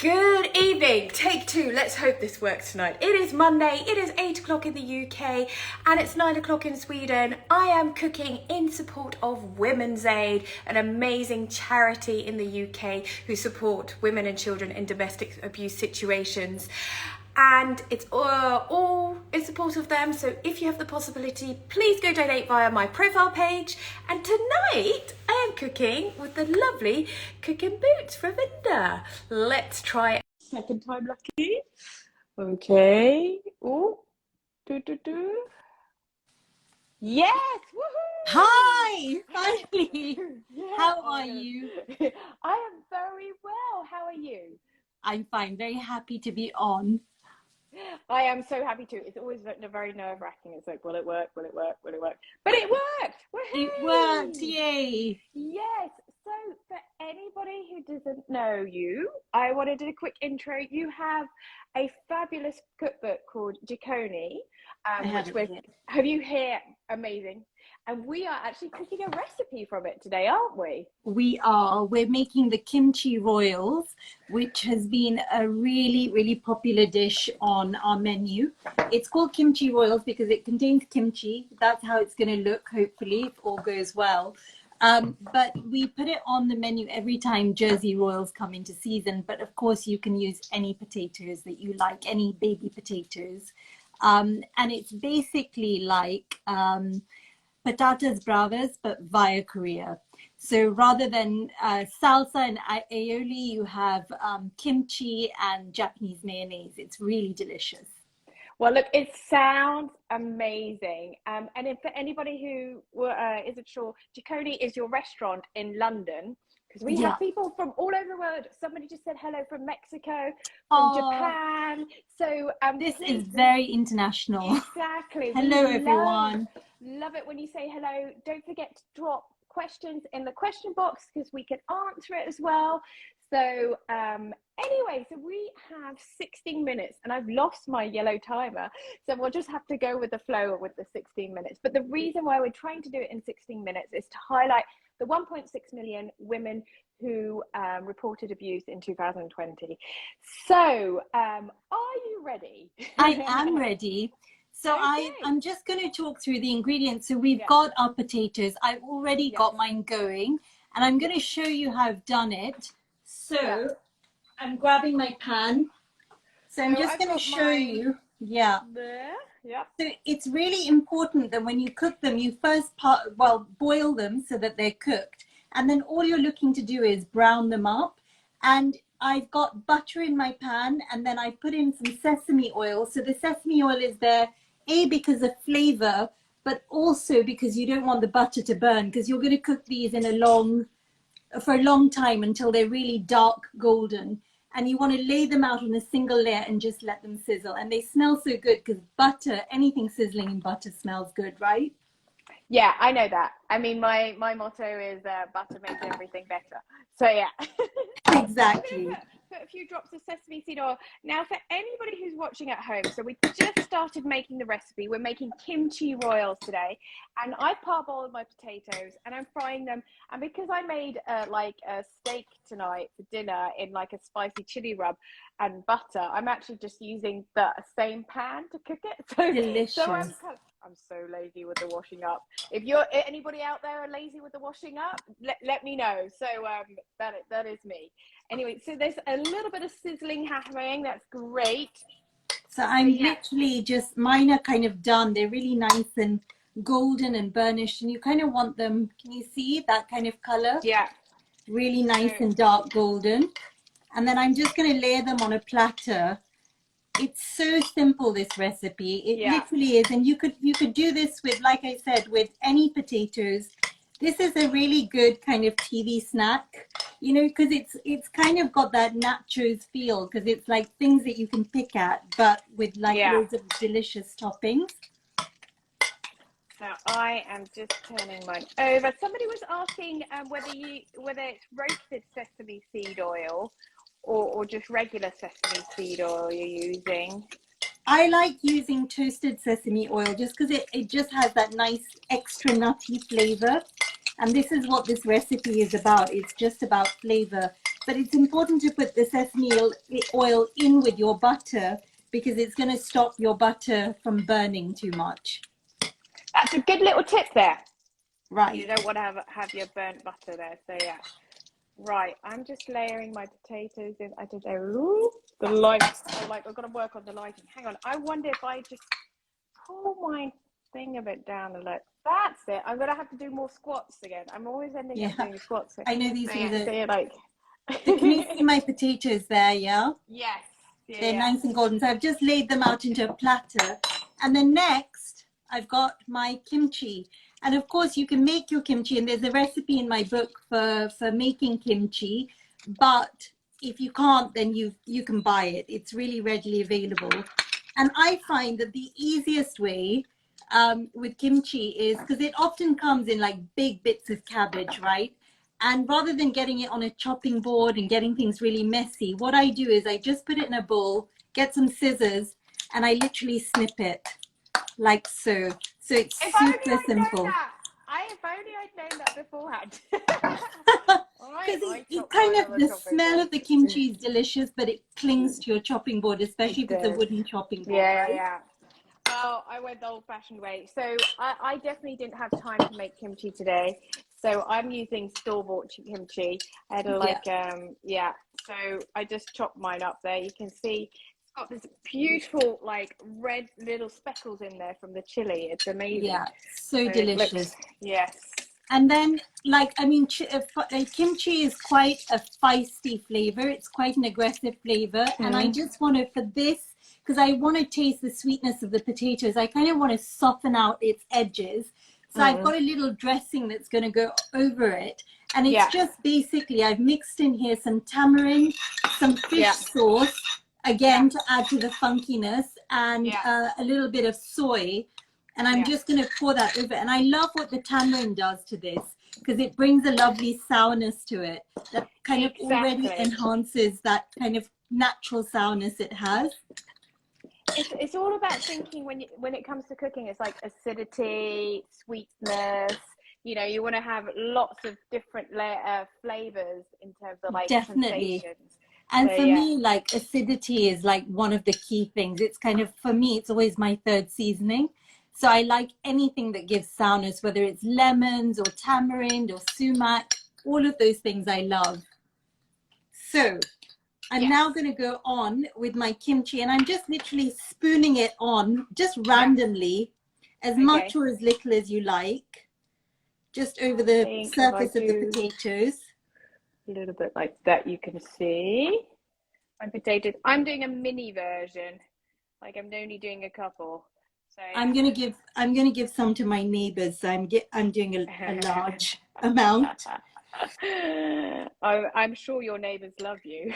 Good evening, take two. Let's hope this works tonight. It is Monday, it is 8 o'clock in the UK and it's 9 o'clock in Sweden. I am cooking in support of Women's Aid, an amazing charity in the UK who support women and children in domestic abuse situations. And it's all in support of them, so if you have the possibility, please go donate via my profile page. And tonight I am cooking with the lovely Cook and Boots Ravinder. Let's try it. Second time lucky. Okay. Oh, do. Yes! Woohoo! Hi! Finally! Yeah, How are you? I am very well. How are you? I'm fine. Very happy to be on. I am so happy to. It's always very nerve-wracking. It's like, will it work? Will it work? Will it work? But it worked! Woohoo! It worked! Yay! Yes. So for anybody who doesn't know you, I want to do a quick intro. You have a fabulous cookbook called Jikoni, have you here? Amazing. And we are actually cooking a recipe from it today, aren't we? We are. We're making the Kimchi Royals, which has been a really, really popular dish on our menu. It's called Kimchi Royals because it contains kimchi. That's how it's going to look, hopefully, if all goes well. But we put it on the menu every time Jersey Royals come into season. But of course, you can use any potatoes that you like, any baby potatoes. And it's basically like patatas bravas, but via Korea. So rather than salsa and aioli, you have kimchi and Japanese mayonnaise. It's really delicious. Well, look, it sounds amazing. And if for anybody who isn't sure, Jikoni is your restaurant in London, because we have people from all over the world. Somebody just said hello from Mexico, from Japan. So this is very international. Exactly. Hello, everyone. Love it when you say hello. Don't forget to drop questions in the question box because we can answer it as well. So anyway, so we have 16 minutes and I've lost my yellow timer. So we'll just have to go with the flow with the 16 minutes. But the reason why we're trying to do it in 16 minutes is to highlight the 1.6 million women who reported abuse in 2020. So are you ready? I am ready. So okay. I'm just going to talk through the ingredients. So we've got our potatoes. I've already got mine going and I'm going to show you how I've done it. So I'm grabbing my pan. So I'm just going to show you. Yeah. There. Yeah. So it's really important that when you cook them, you first boil them so that they're cooked. And then all you're looking to do is brown them up. And I've got butter in my pan and then I put in some sesame oil. So the sesame oil is there, because of flavor, but also because you don't want the butter to burn because you're going to cook these for a long time until they're really dark golden. And you want to lay them out on a single layer and just let them sizzle. And they smell so good because butter, anything sizzling in butter smells good, right? Yeah, I know that. I mean, my motto is butter makes everything better. So yeah. Exactly. Put a few drops of sesame seed oil. Now for anybody who's watching at home, so we just started making the recipe. We're making kimchi royals today. And I've parboiled my potatoes and I'm frying them. And because I made like a steak tonight for dinner in like a spicy chili rub and butter, I'm actually just using the same pan to cook it. So, delicious. So I'm so lazy with the washing up. If you're anybody out there are lazy with the washing up, let me know. So that is me. Anyway, so there's a little bit of sizzling happening. That's great. So I'm literally just, mine are kind of done. They're really nice and golden and burnished. And you kind of want them, can you see that kind of color? Yeah. Really nice and dark golden. And then I'm just going to layer them on a platter. It's so simple, this recipe. It literally is. And you could do this with, like I said, with any potatoes. This is a really good kind of TV snack, you know, because it's kind of got that nachos feel because it's like things that you can pick at, but with like loads of delicious toppings. So I am just turning mine over. Somebody was asking whether it's roasted sesame seed oil or just regular sesame seed oil you're using. I like using toasted sesame oil just because it just has that nice extra nutty flavor. And this is what this recipe is about. It's just about flavor. but it's important to put the sesame oil in with your butter because it's going to stop your butter from burning too much. That's a good little tip there. Right. You don't want to have your burnt butter there. So yeah. Right. I'm just layering my potatoes in. I don't know. The lights. Oh, like I've got to work on the lighting. Hang on. I wonder if I just pull my thing a bit down a little. That's it. I'm gonna have to do more squats again. I'm always ending up doing squats. I know these are the like. Can you see my potatoes there? Yeah. Yes. Yeah, they're nice and golden. So I've just laid them out into a platter, and then next I've got my kimchi. And of course, you can make your kimchi, and there's a recipe in my book for making kimchi. But if you can't, then you can buy it. It's really readily available. And I find that the easiest way with kimchi is because it often comes in like big bits of cabbage, right? And rather than getting it on a chopping board and getting things really messy, what I do is I just put it in a bowl, get some scissors, and I literally snip it like so. So it's super simple. If only I'd known that beforehand. Because it kind of, the smell of the kimchi is delicious, but it clings to your chopping board, especially if it's a wooden chopping board. Yeah, right? yeah. Well, I went the old-fashioned way. So I definitely didn't have time to make kimchi today. So I'm using store-bought kimchi. I had So I just chopped mine up there. You can see it's got this beautiful like red little speckles in there from the chili. It's amazing. Yeah, so delicious. Yes. And then, like, I mean, kimchi is quite a feisty flavor. It's quite an aggressive flavor. And I just want to, for this, because I want to taste the sweetness of the potatoes, I kind of want to soften out its edges. So I've got a little dressing that's going to go over it. And it's just basically, I've mixed in here some tamarind, some fish sauce, again, to add to the funkiness, and a little bit of soy. And I'm just going to pour that over. And I love what the tamarind does to this, because it brings a lovely sourness to it that kind of already enhances that kind of natural sourness it has. It's all about thinking when it comes to cooking. It's like acidity, sweetness. You know, you want to have lots of different flavors in terms of like sensations. And so, for me, like acidity is like one of the key things. It's kind of, for me, it's always my third seasoning. So I like anything that gives sourness, whether it's lemons or tamarind or sumac, all of those things I love. So I'm now going to go on with my kimchi, and I'm just literally spooning it on just randomly, as much or as little as you like, just over the surface of the potatoes. A little bit like that, you can see. My potatoes, I'm doing a mini version, like I'm only doing a couple. So I'm gonna give some to my neighbors. So I'm doing a large amount. I'm sure your neighbors love you.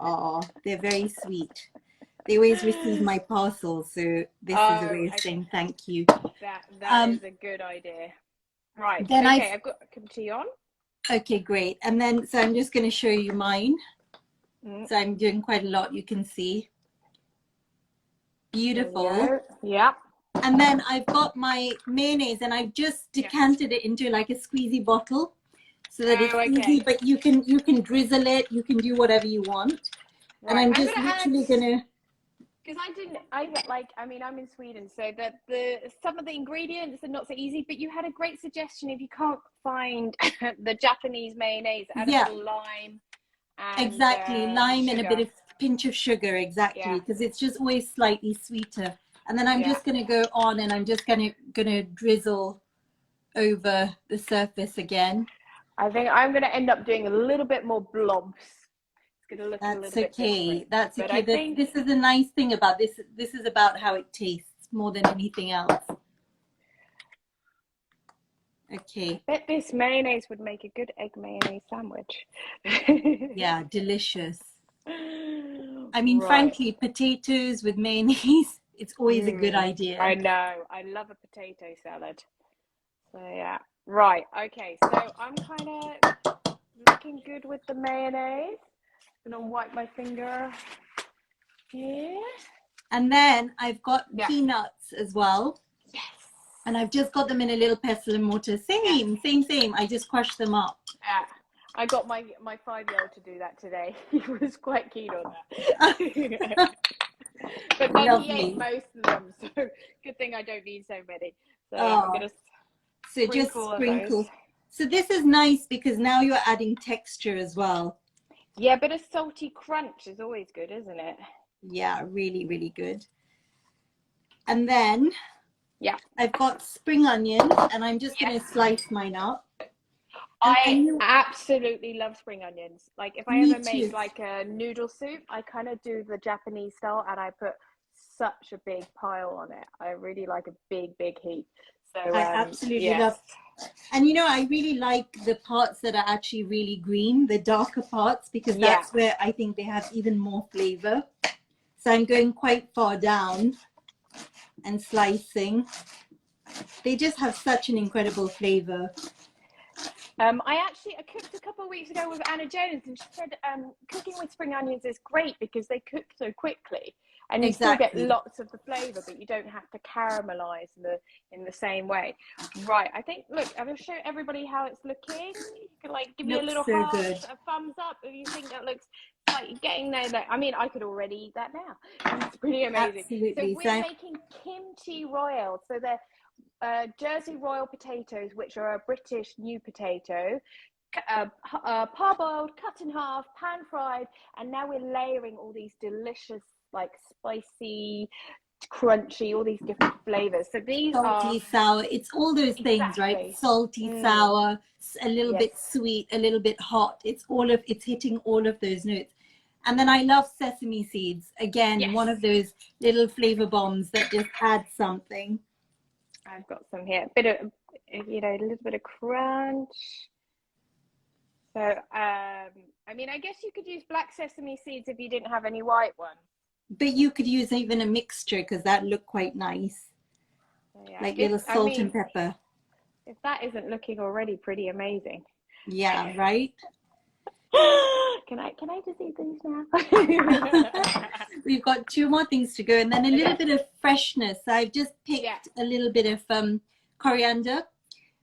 Oh, they're very sweet. They always receive my parcels, so this is a way of saying thank you. That is a good idea. Right. Then I've got kimchi on. Okay, great. And then, so I'm just going to show you mine. So I'm doing quite a lot, you can see. Beautiful. Yeah. And then I've got my mayonnaise, and I've just decanted it into like a squeezy bottle so that it's easy, but you can drizzle it, you can do whatever you want. Right. And I'm just literally gonna, because I'm in Sweden, so that some of the ingredients are not so easy, but you had a great suggestion. If you can't find the Japanese mayonnaise, add a little lime. And, lime sugar. And a bit of pinch of sugar, because it's just always slightly sweeter. And then I'm just going to go on, and I'm just going to drizzle over the surface again. I think I'm going to end up doing a little bit more blobs. It's going to look a little bit different. That's okay. This is the nice thing about this. This is about how it tastes more than anything else. Okay. I bet this mayonnaise would make a good egg mayonnaise sandwich. Yeah, delicious. I mean, frankly, potatoes with mayonnaise, it's always a good idea. I know. I love a potato salad. So, yeah. Right. Okay. So, I'm kind of looking good with the mayonnaise. I'm going to wipe my finger here. And then I've got peanuts as well. Yes. And I've just got them in a little pestle and mortar. Same. I just crushed them up. Yeah. I got my 5-year-old to do that today. He was quite keen on that. But then he ate Lovely. most of them, so good thing I don't need so many. So I'm Oh, gonna so just sprinkle of those. sprinkle. So this is nice because now you're adding texture as well. Yeah, a bit of salty crunch is always good, isn't it? Yeah, really, really good. And then Yeah, I've got spring onions and I'm just going yes. to slice mine up. I And absolutely love spring onions. Like if I me ever make too. like a noodle soup, I kind of do the Japanese style and I put such a big pile on it. I really like a big heap. So I absolutely yes. love. And you know, I really like the parts that are actually really green, the darker parts, because Yeah. that's where I think they have even more flavor. So I'm going quite far down and slicing. They just have such an incredible flavor. I cooked a couple of weeks ago with Anna Jones, and she said cooking with spring onions is great because they cook so quickly, and you still get Exactly. lots of the flavour, but you don't have to caramelise in the same way. Right. I think. Look, I'm gonna show everybody how it's looking. You can like give me a Looks little so heart, good. a thumbs up if you think that looks like getting there. I mean, I could already eat that now. It's pretty amazing. So Absolutely. we're making kimchi royals. So they're Jersey Royal potatoes, which are a British new potato, parboiled, cut in half, pan fried, and now we're layering all these delicious, like spicy, crunchy, all these different flavors. So these are Salty, sour. It's all those things, right? exactly, Salty, sour, a little yes, bit sweet, a little bit hot. It's hitting all of those notes. And then I love sesame seeds. Again, yes. one of those little flavor bombs that just adds something. I've got some here, bit of, a little bit of crunch. So, I mean, I guess you could use black sesame seeds if you didn't have any white ones. But you could use even a mixture because that looked quite nice. So, yeah, Like little salt and pepper. if that isn't looking already pretty amazing. Yeah, right? Can I just eat these now? We've got 2 more things to go, and then a little bit of freshness. I've just picked a little bit of coriander.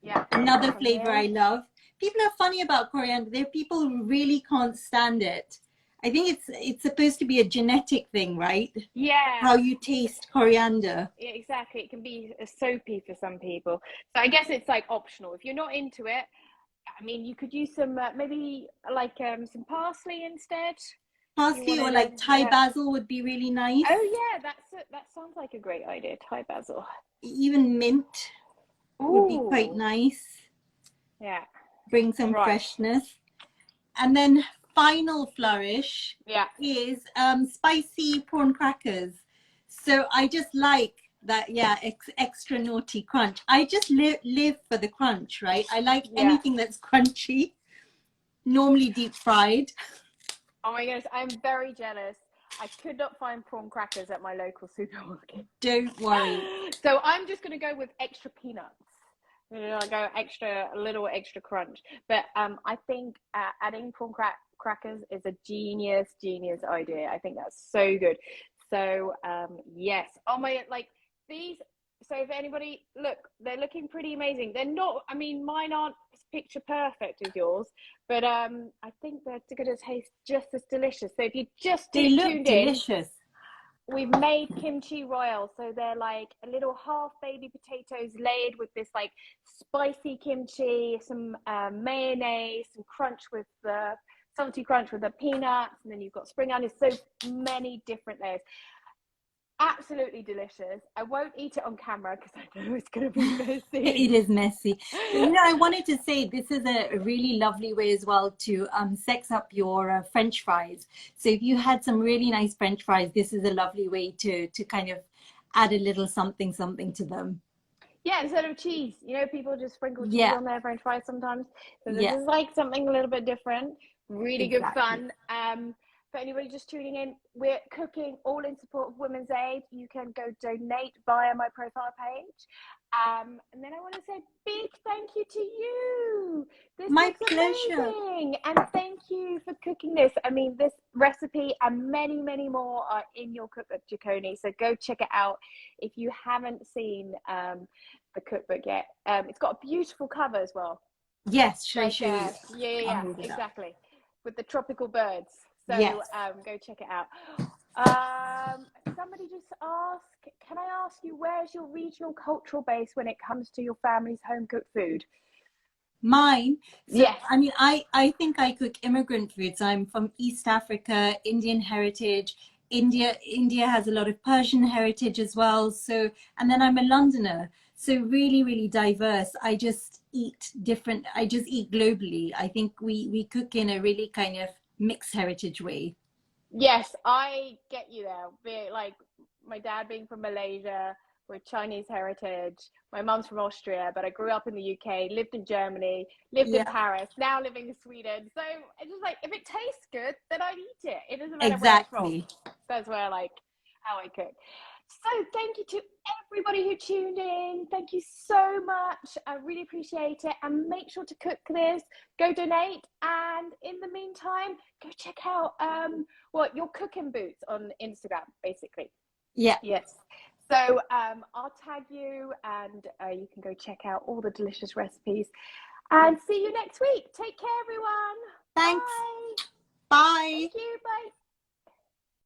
Yeah. Another flavor I love. People are funny about coriander. There are people who really can't stand it. I think it's supposed to be a genetic thing, right? Yeah. How you taste coriander. Yeah, exactly. It can be soapy for some people. So I guess it's like optional. If you're not into it, I mean, you could use some maybe like some parsley instead. Parsley or like Thai basil would be really nice. Oh yeah, that sounds like a great idea. Thai basil. Even mint would be quite nice. Yeah. Bring some freshness. And then final flourish is spicy prawn crackers. So I just like that, extra naughty crunch. I just live for the crunch, right? I like anything that's crunchy, normally deep fried. Oh my goodness, I'm very jealous. I could not find prawn crackers at my local supermarket. Don't worry. So I'm just going to go with extra peanuts. I'll go a little extra crunch. But I think adding prawn crackers is a genius idea. I think that's so good. So yes. Oh my, like these. So if anybody look, they're looking pretty amazing. They're not. I mean, mine aren't picture perfect as yours, but I think they're going to taste just as delicious. So if you just tuned delicious. In, we've made kimchi royals. So they're like a little half baby potatoes layered with this like spicy kimchi, some mayonnaise, some crunch with the salty crunch with the peanuts, and then you've got spring onions. So many different layers. Absolutely delicious. I won't eat it on camera because I know it's going to be messy. It is messy. But, I wanted to say this is a really lovely way as well to sex up your French fries. So if you had some really nice French fries, this is a lovely way to kind of add a little something to them. Yeah, instead of cheese, people just sprinkle cheese on their French fries sometimes. So this is like something a little bit different. Really good fun. For anybody just tuning in, we're cooking all in support of Women's Aid. You can go donate via my profile page. And then I want to say big thank you to you. This My looks pleasure. amazing. And thank you for cooking this. I mean, this recipe and many, many more are in your cookbook, Jikoni. So go check it out if you haven't seen the cookbook yet. It's got a beautiful cover as well. Yes, should I Like, show you? I'll yeah, hold it up. exactly. With the tropical birds. So Yes. go check it out. Somebody just asked, can I ask you, where's your regional cultural base when it comes to your family's home cooked food? Mine. So, Yes. I mean, I think I cook immigrant foods. I'm from East Africa, Indian heritage. India has a lot of Persian heritage as well. So, and then I'm a Londoner. So really, really diverse. I just eat different. I just eat globally. I think we cook in a really kind of mixed heritage way. Yes, I get you there. Like my dad being from Malaysia with Chinese heritage. My mum's from Austria, but I grew up in the UK, lived in Germany, lived in Yeah, Paris, now living in Sweden. So it's just like, if it tastes good, then I'd eat it. It doesn't matter where I'm from. exactly. That's where I like how I cook. So thank you to everybody who tuned in. Thank you so much. I really appreciate it. And make sure to cook this, go donate. And in the meantime, go check out your cooking boots on Instagram, basically. Yeah. Yes. So I'll tag you, and you can go check out all the delicious recipes. And see you next week. Take care, everyone. Thanks. Bye. Bye. Thank you. Bye.